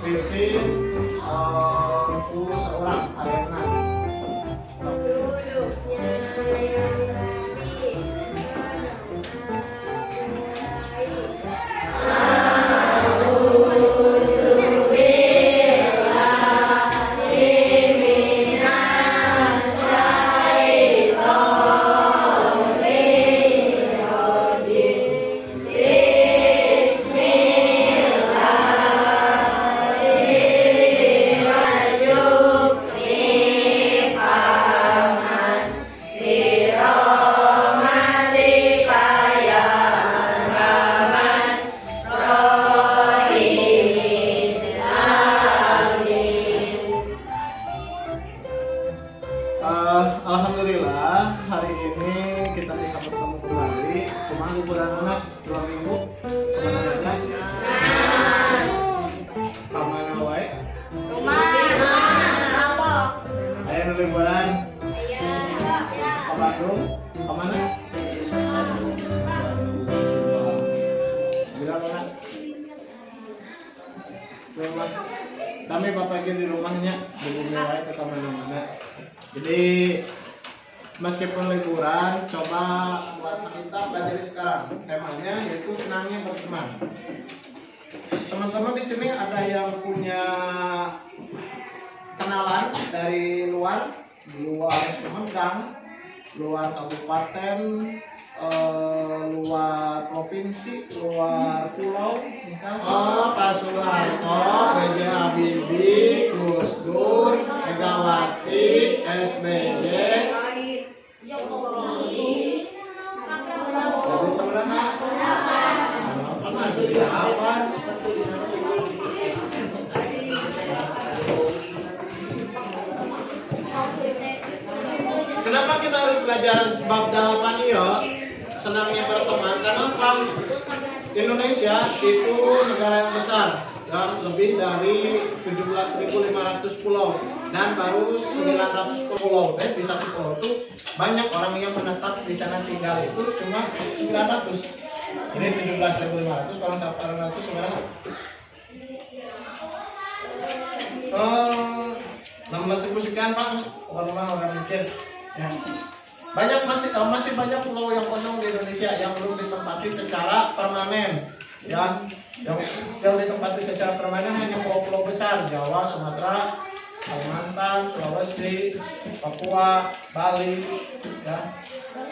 Pipin seorang Arena. Duduknya yang rapi, Alhamdulillah hari ini kita bisa bertemu kembali. Kemana liburan anak 2 minggu? Kemana anak? Kemana wae? Ayo liburan. Ke Bandung. Kemana? Bilang anak. Rumah. Kami bapak di rumahnya di bumi wae ke kemana-mana. Jadi meskipun liburan, coba buat kita belajar sekarang. Temanya yaitu senangnya berteman. Teman-teman di sini ada yang punya kenalan dari luar Sumedang, luar kabupaten, luar provinsi, luar pulau, misalnya Pak Soeharto, B.J. Habibie, Gus Dur, Megawati, SBY, jadi sebenarnya jadi apa? Kenapa kita harus belajar bab 8 ya? Senangnya berteman karena apa? Indonesia itu negara yang besar, ya, lebih dari 17.500 pulau dan baru 900 pulau. Di satu pulau itu banyak orang yang menetap di sana tinggal itu cuma 900. Ini 17.500 kalau 800 sebenarnya 16.000 sekian Pak. Orang mikir ya. Masih banyak pulau yang kosong di Indonesia yang belum ditempati secara permanen, ya. Yang ditempati secara permanen hanya pulau-pulau besar, Jawa, Sumatera, Kalimantan, Sulawesi, Papua, Bali, ya.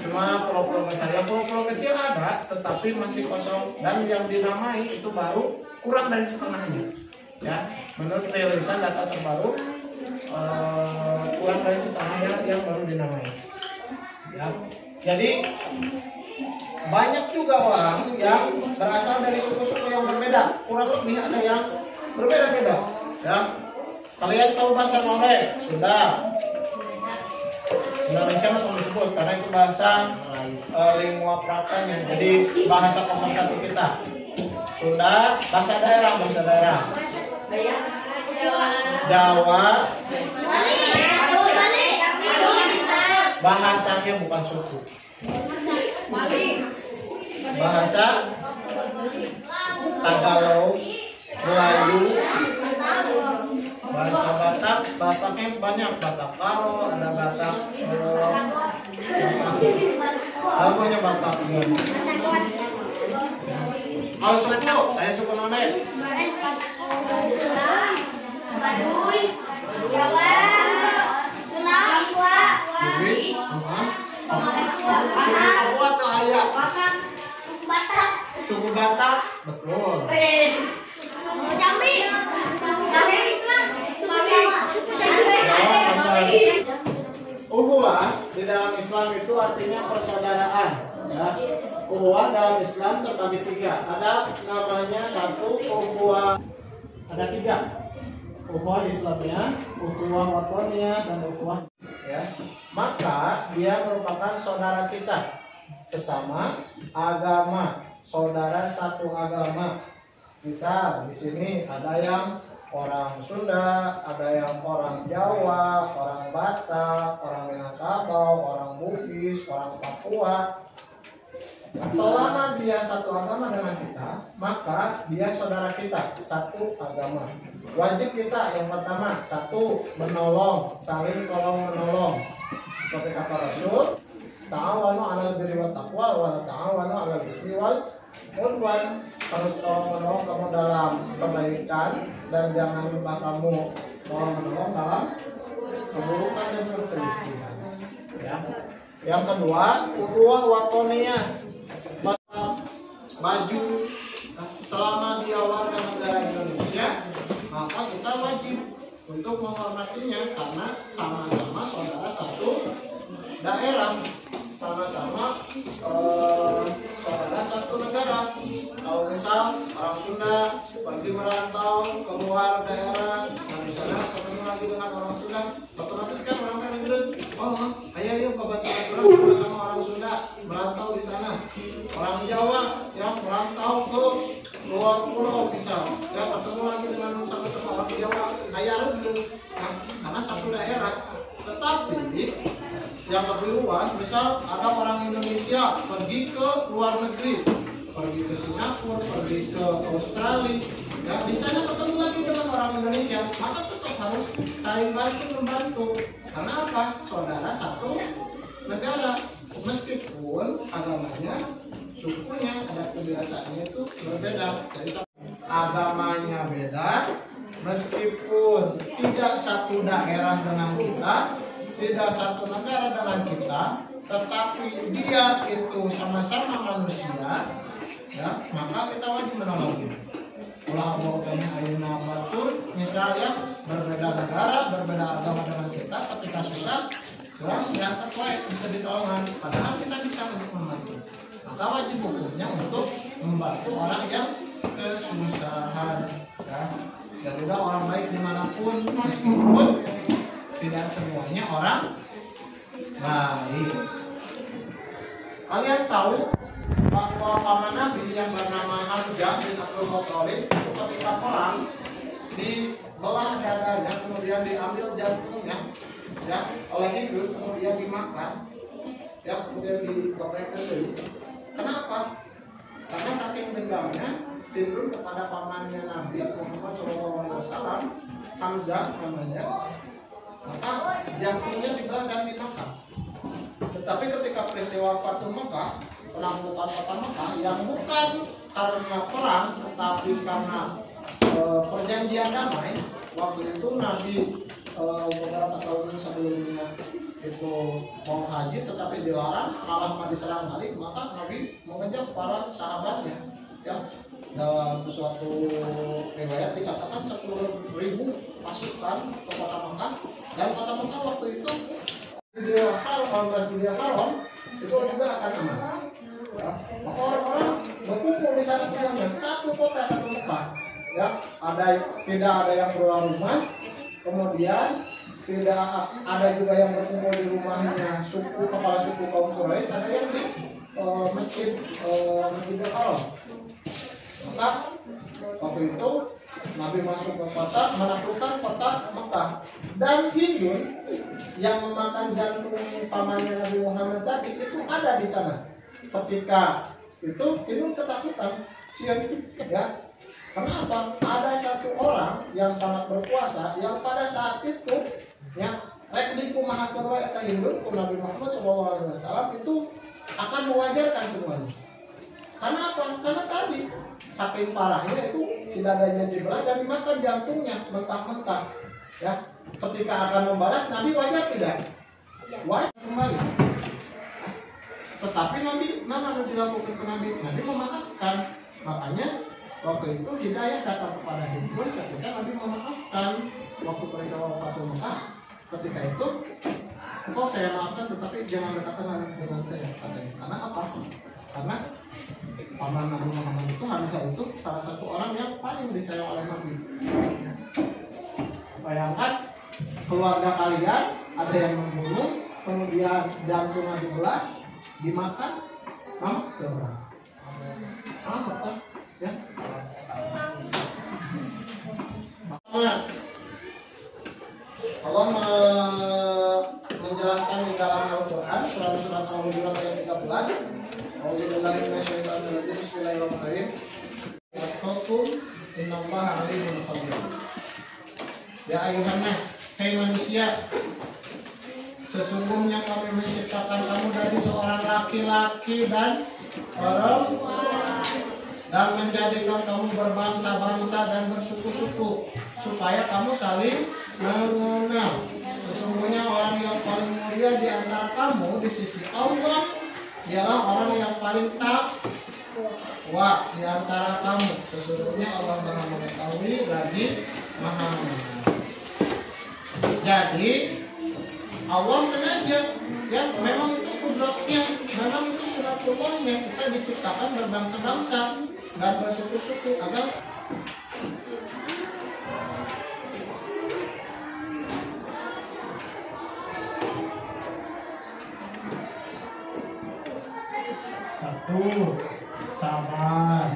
Cuma pulau-pulau besar, yang pulau-pulau kecil ada, tetapi masih kosong dan yang dinamai itu baru kurang dari setengahnya, ya. Menurut rilisan data terbaru, kurang dari setengahnya yang baru dinamai. Ya, jadi banyak juga orang yang berasal dari suku-suku yang berbeda, kurang lebih ada yang berbeda-beda. Ya, kalian tahu bahasa Norek? Sudah. Indonesia mau disebut karena itu bahasa lingua francanya, jadi bahasa pemersatu kita. Sunda, bahasa daerah. Jawa. Bahasanya bukan suku. Bahasa Tagalog, Melayu, bahasa Bataknya banyak, Batak Karo, ada Batak namanya Batak. Suku, saya suku nona. Baduy, Jawa, Suku Batak, betul. Jambi, Islam, Uhuwah di dalam Islam itu artinya persaudaraan. Ya. Uhuwah dalam Islam terbagi 3. Ada namanya 1 uhuwah, ada 3. Uhuwah Islamnya, uhuwah watoniyah, dan uhuwah, ya. Maka dia merupakan saudara kita sesama agama, saudara satu agama. Misal di sini ada yang orang Sunda, ada yang orang Jawa, orang Batak, orang Minangkabau, orang Bugis, orang Papua, Selama dia satu agama dengan kita, maka dia saudara kita, satu agama. Wajib kita yang pertama, satu, menolong, saling tolong menolong. Seperti kata Rasul, ta'awanu 'alal birri wat taqwa wa la ta'awanu 'alal ismi wal udwan. Harus tolong menolong kamu dalam kebaikan dan jangan lupa kamu tolong menolong dalam keburukan dan perselisihan. Ya. Yang kedua, ukhuwah watoniyah. Baju selama dia warga negara Indonesia, maka kita wajib untuk menghormatinya karena sama-sama saudara satu daerah, sama-sama saudara satu negara. Kalau misal orang Sunda pergi merantau keluar daerah, nah di sana ketemu lagi dengan orang Sunda, otomatis kan orang kan negeri, oh ayo kebetulan orang sama orang Sunda merantau di sana. Orang Jawa yang merantau ke luar pulau misal, ya ketemu lagi dengan sama-sama orang Jawa, ayah dulu, nah, karena satu daerah. Tetapi yang lebih luas, misal ada orang Indonesia pergi ke luar negeri, pergi ke Singapura, pergi ke Australia, ya di sana ketemu lagi dengan orang Indonesia, maka tetap harus saling bantu membantu. Karena apa? Saudara satu negara, meskipun agamanya, sukunya, ada kebiasaannya itu berbeda. Jadi agamanya beda, meskipun tidak satu daerah dengan kita, tidak satu negara dengan kita, tetapi dia itu sama-sama manusia, ya, maka kita wajib menolongnya. Ulah bawakannya ayuna batur, misalnya berbeda negara, berbeda agama dengan kita, ketika susah, orang yang terbaik bisa ditolongan, padahal kita bisa untuk membantu. Maka wajib hukumnya untuk membantu orang yang kesusahan, ya. Dan juga orang baik dimanapun, meskipun tidak semuanya orang baik. Kalian tahu bahwa paman Nabi yang bernama Hamzah bin Abdul Muthalib itu ketika perang dibelah dadanya, kemudian diambil jantungnya, ya, oleh Hindus, kemudian dimakan, ya, kemudian digorengkan dulu. Kenapa? Karena saking dendamnya cenderung kepada pamannya Nabi Muhammad SAW, Hamzah namanya, maka jantungnya dibelah dan dimakan. Tetapi ketika peristiwa Fatuh Mekah, penaklukan kota Mekah, yang bukan karena perang tetapi karena perjanjian damai, waktu itu Nabi beberapa tahun sebelumnya itu mau haji tetapi dilarang, malah diserang balik, maka Nabi mengejar para sahabatnya. Ya, dalam suatu riwayat dikatakan 10.000 pasukan ke kota Mekah, dan kota Mekah waktu itu Masjidil Haram itu juga akan aman. Ya, maka orang-orang berkumpul di sana semuanya, satu kota, satu Mekah. Ya, tidak ada yang keluar rumah, kemudian tidak ada juga yang berkumpul di rumahnya kepala suku kaum Quraisy, ada yang di Masjidil Haram. Maka waktu itu Nabi masuk ke kota, menaklukkan kota Mekah, dan Hindun yang memakan jantung pamannya Nabi Muhammad tadi itu ada di sana. Ketika itu Hindun ketakutan, ya. Kenapa? Ada satu orang yang sangat berkuasa yang pada saat itu, ya, rekliku mahakarwa eta Hindun ku Nabi Muhammad SAW itu akan mewajarkan semuanya. Karena apa? Karena tadi saking parahnya itu si dadanya dibelah dan dimakan jantungnya mentah-mentah. Ya, ketika akan membalas, Nabi wajar tidak? Wajar kembali. Tetapi Nabi, mana dilakukan ke Nabi? Nabi memaafkan. Makanya waktu itu hidayah kata kepada Hindun ketika Nabi memaafkan waktu peristiwa Fatuh Mekah. Ketika itu, kok saya maafkan, tetapi jangan dekatkan dengan saya, katanya. Karena apa? Karena paman Nabi Muhammad itu Hamzah itu salah satu orang yang paling disayang oleh Nabi. Bayangkan keluarga kalian ada yang membunuh, kemudian jantungnya dibelah, dimakan, ke orang. Kan? Ya. Allah menjelaskan di dalam Al-Quran surat Al-Hujurat ayat 13. Ya ayuhan nas, hai manusia, sesungguhnya kami menciptakan kamu dari seorang laki-laki dan perempuan dan menjadikan kamu berbangsa-bangsa dan bersuku-suku supaya kamu saling mengenal. Sesungguhnya orang yang paling mulia di antara kamu di sisi Allah ialah orang yang paling takwa di antara kamu. Sesungguhnya Allah Maha mengetahui lagi Maha mengenal. Jadi Allah sengaja, ya memang itu kudratnya, memang itu sunatullahnya, kita diciptakan berbangsa-bangsa dan bersuku-suku agar satu, sabar.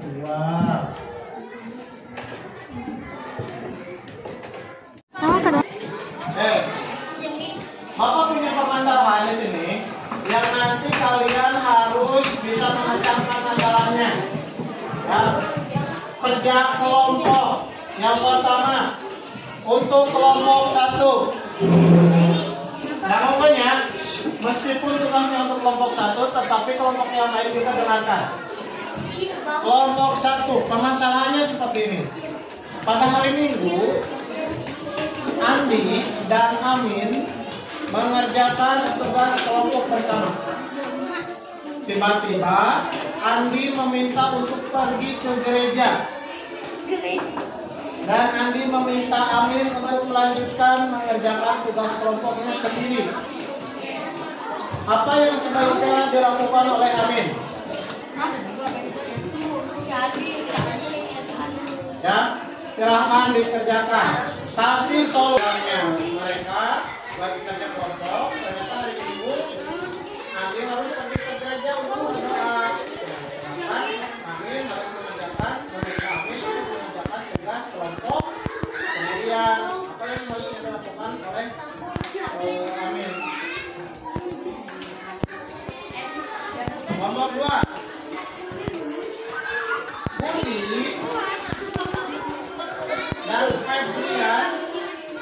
Dua. Bapak punya permasalahan di sini yang nanti kalian harus bisa memecahkan masalahnya. Ya. Kerja kelompok. Yang pertama untuk kelompok 1. Nah, pokoknya meskipun tugasnya untuk kelompok 1, tetapi kelompok yang lain juga dengarkan. Kelompok 1, permasalahannya seperti ini. Pada hari Minggu, Andi dan Amin mengerjakan tugas kelompok bersama. Tiba-tiba Andi meminta untuk pergi ke gereja. Dan Andi meminta Amin untuk melanjutkan mengerjakan tugas kelompoknya sendiri. Apa yang sebaiknya dilakukan oleh Amin? Ya, silahkan dikerjakan. Kasih solusinya. Mereka lagi kerja kelompok, ternyata hari Minggu Andi harus pergi ke gereja untuk berdoa. Silahkan Amin harus mengerjakan, meminta Amin untuk mengerjakan tugas kelompok. Kemudian apa yang harus dilakukan oleh Amin? Nomor 2. Budi dan Febrian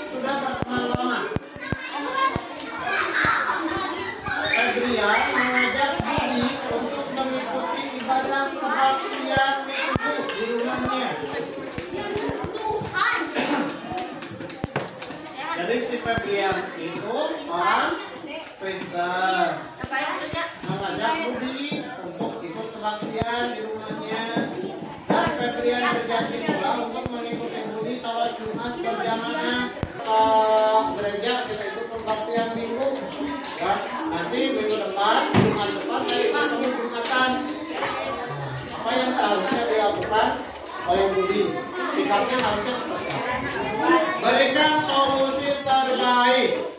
sudah berteman lama. Febrian mengajak Budi untuk mengikuti ibadah kebaktian minggu di rumahnya. Jadi si Febrian itu orang Kristen. Mengajak Budi untuk ikut kebaktian di rumahnya. Dan Febrian berjanji pula untuk mengikuti Budi sholat Jumat berjamaah ke gereja. Kita ikut kebaktian minggu. Ya, nanti minggu depan, Jumat depan saya ikut Jumatan. Apa yang seharusnya dilakukan oleh Budi? Sikapnya harusnya seperti apa? Berikan solusi terbaik.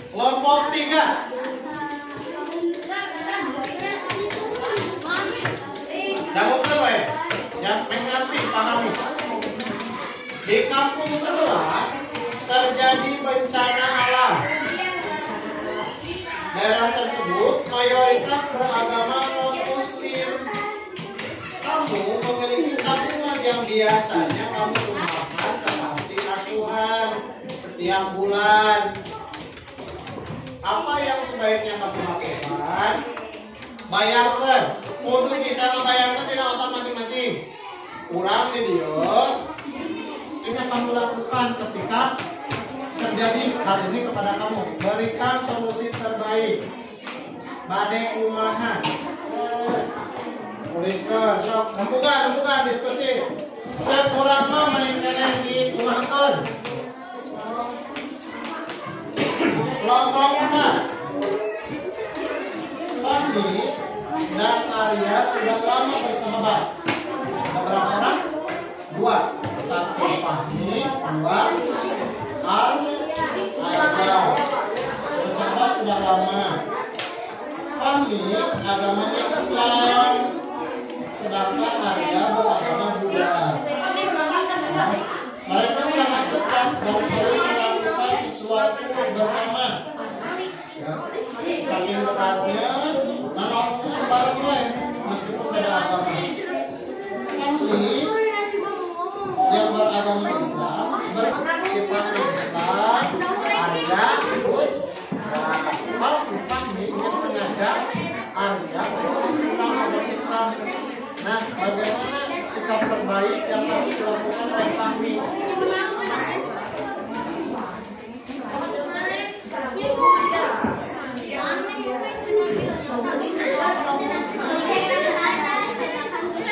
Kelompok 3. Jawab dulu ya. Yang mengerti, pahami. Di kampung sebelah terjadi bencana alam. Daerah tersebut mayoritas beragama non-muslim. Kamu memiliki tabungan yang biasanya kamu sumbangkan ke panti asuhan setiap bulan. Apa yang sebaiknya kamu lakukan? Bayarkan. Kudu bisa membayarkan di otak masing-masing. Kurang di dia. Ini kamu lakukan ketika terjadi hal ini kepada kamu. Berikan solusi terbaik. Badai kumaha. Tuliskan. Sok, rembukan diskusi. Saya kurang mah main kena di kumahakan. Kelompok 4. Kami dan Arya sudah lama bersahabat. Ada berapa orang? 2. 1 Fahmi, 2 Al, Arya. Bersahabat sudah lama. Fahmi agamanya Islam, sedangkan sedangkan Arya beragama Buddha. Nah, mereka sangat dekat dan sering melakukan sesuatu bersama. Ya, saking dekatnya, orang bareng lain meskipun beda agama. Asli yang beragama Islam bersifat Islam, Arya ikut. Kalau Fahmi ingin mengajak Arya untuk agama Islam. Nah, bagaimana sikap terbaik yang harus dilakukan oleh Fahmi?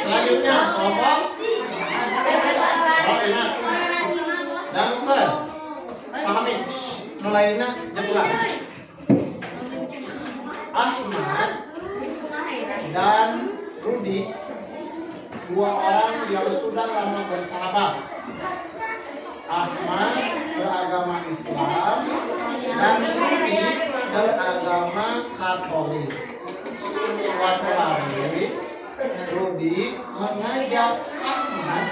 Selanjutnya, kelompok. Oh, ingat. Dan bukan. Pahami. Mulainya jelas. Ahmad dan Rudi, dua orang yang sudah lama bersahabat. Ahmad beragama Islam dan Rudi beragama Katolik. Suatu hari Rudi mengajak Ahmad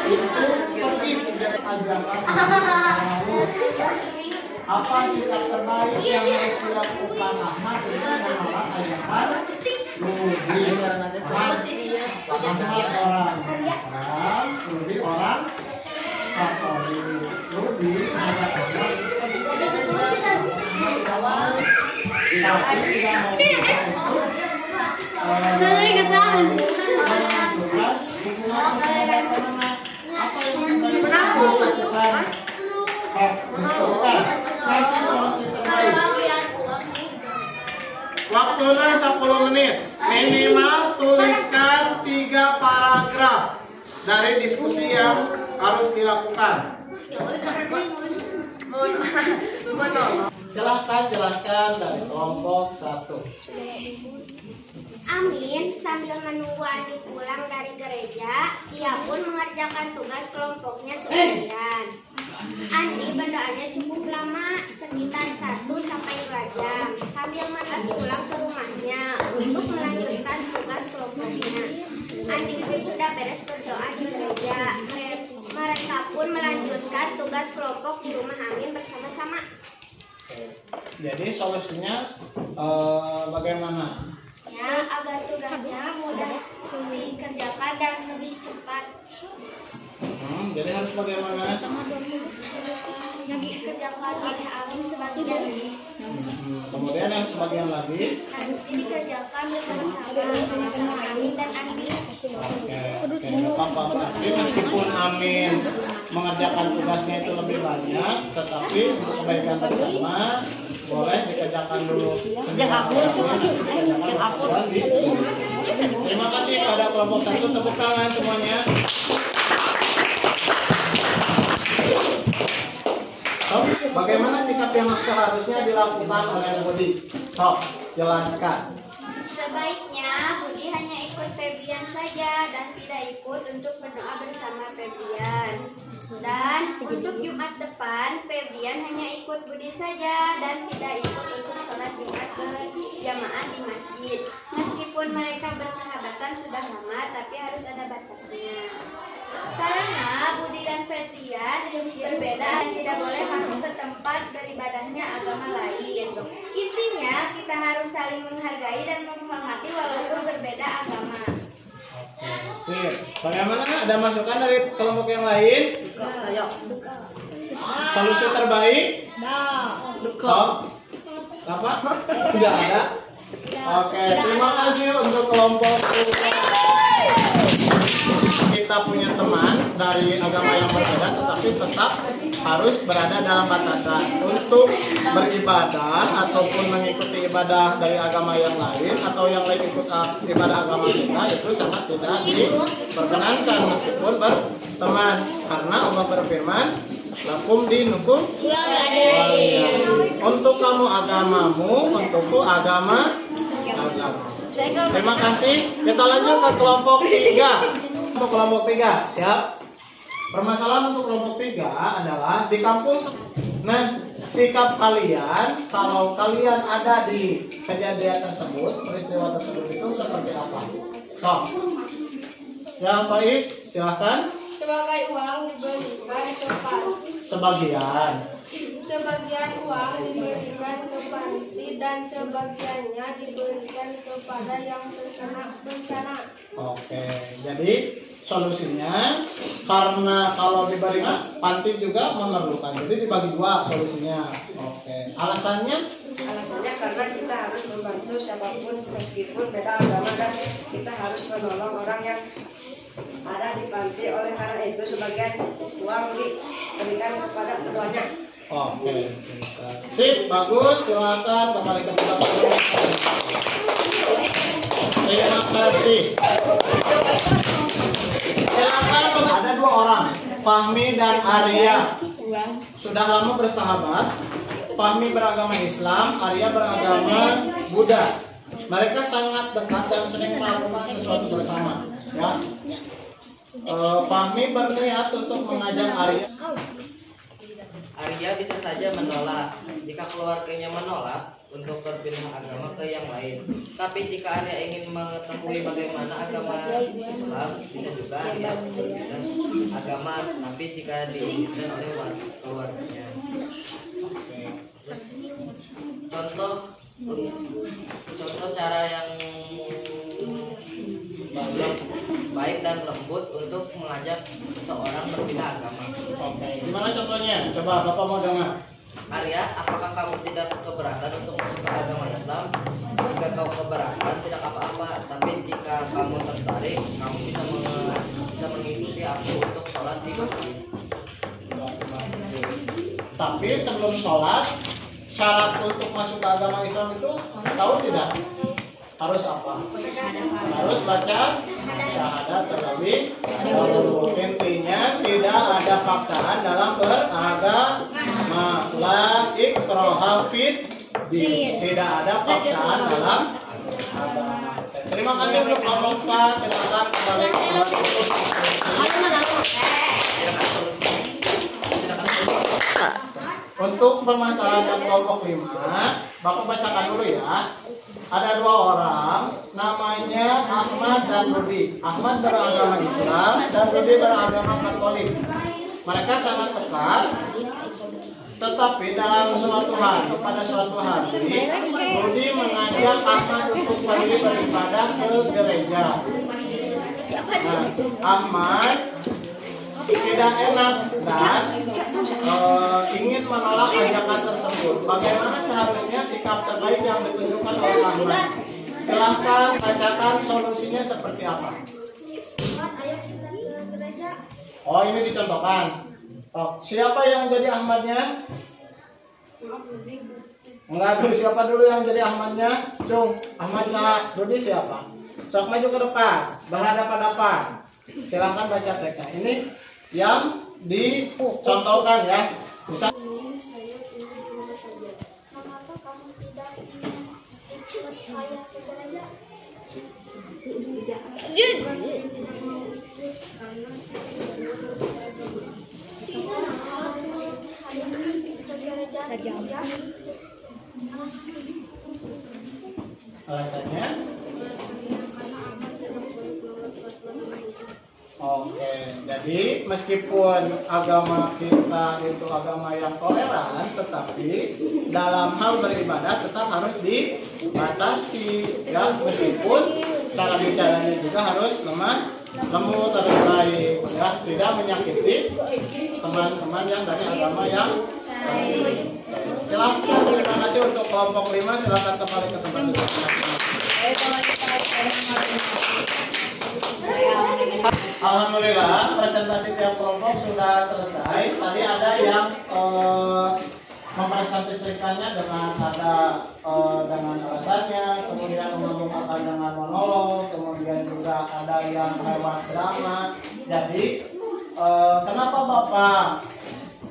untuk pergi ke agama Islam. Apa sikap terbaik yang harus dilakukan Ahmad untuk menolak ajakan Rudi? Ahmad orang Islam, Rudi orang Katolik. Rudi mengajak Ahmad tapi tidak mau melanjutkan hubungan persahabatan. Apa yang sebaiknya dilakukan? Disebutkan kasih solusi terbaik. Waktunya 10 menit. Minimal tuliskan 3 paragraf dari diskusi yang harus dilakukan. Silahkan jelaskan dari kelompok 1. Amin sambil menunggu Andi pulang dari gereja, ia pun mengerjakan tugas kelompoknya sendirian. Andi berdoanya cukup lama, sekitar 1-2 jam, sambil malas pulang ke rumahnya untuk melanjutkan tugas kelompoknya. Andi sudah beres berdoa di gereja. Mereka pun melanjutkan tugas kelompok di rumah Amin bersama-sama. Jadi solusinya bagaimana? Ya, agar tugasnya mudah dikerjakan dan lebih cepat. Jadi harus bagaimana? Dikerjakan oleh Amin sebagian. Kemudian yang sebagian lagi Nanti dikerjakan bersama-sama Amin dan Andi. Oke, apa-apa. Tapi meskipun Amin mengerjakan tugasnya itu lebih banyak, tetapi untuk kebaikan bersama boleh dikerjakan dulu. Terima kasih pada kelompok 1, tepuk tangan semuanya. Bagaimana sikap yang seharusnya dilakukan oleh Budi? Jelaskan. Sebaiknya Budi hanya ikut Febian saja dan tidak ikut untuk berdoa bersama Febian. Dan untuk Jumat depan, Febian hanya ikut Budi saja dan tidak ikut untuk sholat Jumat berjamaah di masjid. Meskipun mereka bersahabatan sudah lama, tapi harus ada batasnya. Karena Budi dan Febian berbeda dan tidak boleh masuk ke tempat beribadahnya agama lain. Intinya kita harus saling menghargai dan menghormati walaupun berbeda agama. Sip. Bagaimana? Ada masukan dari kelompok yang lain? Solusi terbaik? Apa? Tidak ada. Oke, terima kasih untuk kelompok kita punya teman dari agama yang berbeda, tetapi tetap harus berada dalam batasan untuk beribadah ataupun mengikuti ibadah dari agama yang lain atau yang lain ikut ibadah agama kita, itu sangat tidak diperkenankan meskipun berteman, karena Allah berfirman, lakum dinukum waliyadin. Untuk kamu agamamu, untukku agama. Terima kasih. Kita lanjut ke kelompok 3. Untuk kelompok 3, siap? Permasalahan untuk kelompok 3 adalah di kampung. Nah, sikap kalian kalau kalian ada di kejadian tersebut, peristiwa tersebut itu seperti apa? Ya, Faiz, silahkan. Sebagai uang diberikan ke panti. Sebagian. Sebagian uang diberikan ke panti dan sebagiannya diberikan kepada yang terkena bencana. Oke, jadi solusinya karena kalau diberi panti juga memerlukan, jadi dibagi dua solusinya. Oke, alasannya? Alasannya karena kita harus membantu siapapun meskipun beda agama dan kita harus menolong orang yang ada di panti. Oleh karena itu sebagian uang diberikan kepada keduanya. Oke, sip, bagus. Silakan kembali ke tempat. Terima kasih. Silakan, ada dua orang, Fahmi dan Arya. Sudah lama bersahabat. Fahmi beragama Islam, Arya beragama Buddha. Mereka sangat dekat dan sering melakukan sesuatu bersama. Ya. Fahmi berniat untuk mengajak Arya. Arya bisa saja menolak jika keluarganya menolak untuk berpindah agama ke yang lain. Tapi jika Arya ingin mengetahui bagaimana agama Islam, bisa juga Arya berpindah agama, tapi jika diinginkan oleh keluarganya. Terus, contoh cara yang baik dan lembut untuk mengajak seseorang berpindah agama. Oke, gimana contohnya? Coba Bapak mau dengar. Arya, apakah kamu tidak keberatan untuk masuk ke agama Islam? Jika kau keberatan, tidak apa-apa. Tapi jika kamu tertarik, kamu bisa mengikuti aku untuk sholat di masjid. Tapi sebelum sholat, syarat untuk masuk ke agama Islam itu tahu tidak? Harus apa? Harus baca syahadat terlebih dahulu. Intinya tidak ada paksaan dalam beragama. La ikraha fid din. Tidak ada paksaan dalam agama. Terima kasih untuk kelompok 4. Silakan kembali ke kelas. Untuk permasalahan kelompok 5, Bapak bacakan dulu ya. Ada dua orang, namanya Ahmad dan Rudi. Ahmad beragama Islam dan Rudi beragama Katolik. Mereka sangat dekat, tetapi dalam suatu hari, pada suatu hari, Rudi mengajak Ahmad untuk pergi beribadah ke gereja. Nah, Ahmad tidak enak dan ingin menolak ajakan tersebut. Bagaimana seharusnya sikap terbaik yang ditunjukkan oleh Ahmad? Silahkan bacakan solusinya seperti apa. Oh, ini dicontohkan. Oh, siapa yang jadi Ahmadnya? Enggak dulu, siapa dulu yang jadi Ahmadnya? Cung, Ahmad sama Rudi siapa? Sok maju ke depan, berhadapan-hadapan. Silahkan baca teksnya. Ini yang dicontohkan ya. Bisa. Alasannya? Oke, jadi meskipun agama kita itu agama yang toleran, tetapi dalam hal beribadah tetap harus dibatasi, ya. Meskipun cara bicaranya juga harus lembut, harus baik, ya, tidak menyakiti teman-teman yang dari agama yang lain. Silakan, terima kasih untuk kelompok 5. Silakan kembali ke tempat duduk. Alhamdulillah, presentasi tiap kelompok sudah selesai. Tadi ada yang mempresentasikannya dengan dengan alasannya, kemudian menggabungkan dengan monolog, kemudian juga ada yang lewat drama. Jadi kenapa Bapak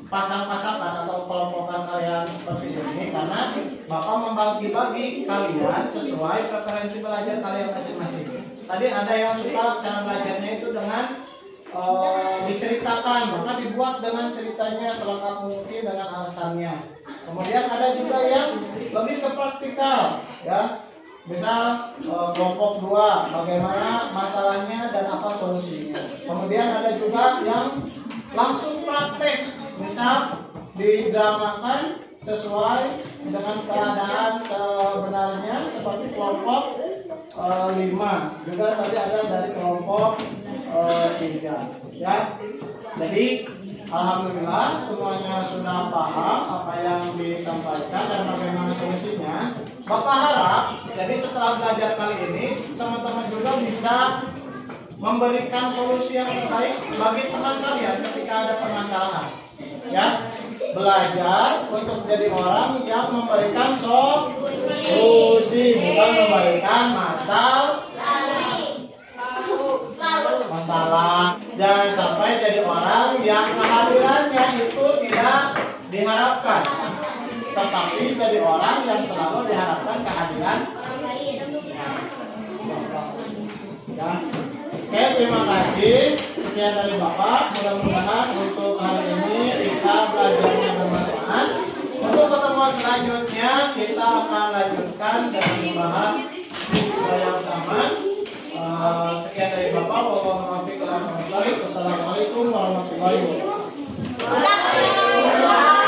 pasang-pasangkan atau kelompokan kalian seperti ini? Karena Bapak membagi-bagi kalian sesuai preferensi belajar kalian masing-masing. Tadi ada yang suka cara belajarnya itu dengan diceritakan, maka dibuat dengan ceritanya selengkap mungkin dengan alasannya. Kemudian ada juga yang lebih ke praktikal, ya. Misal kelompok 2, bagaimana masalahnya dan apa solusinya. Kemudian ada juga yang langsung praktek, misal didramakan sesuai dengan keadaan sebenarnya seperti kelompok 5. Juga tadi ada dari kelompok 3 ya. Jadi alhamdulillah semuanya sudah paham apa yang disampaikan dan bagaimana solusinya. Bapak harap jadi setelah belajar kali ini teman-teman juga bisa memberikan solusi yang terbaik bagi teman kalian ketika ada permasalahan. Ya, belajar untuk jadi orang yang memberikan solusi, bukan memberikan masalah. Jangan sampai jadi orang yang kehadirannya itu tidak diharapkan, tetapi jadi orang yang selalu diharapkan kehadiran. Ya. Oke, terima kasih. Sekian dari Bapak. Mudah-mudahan untuk hari ini kita belajarnya bermanfaat. Untuk pertemuan selanjutnya kita akan lanjutkan dan membahas yang sama. Sekian dari Bapak. Wassalamualaikum warahmatullahi wabarakatuh.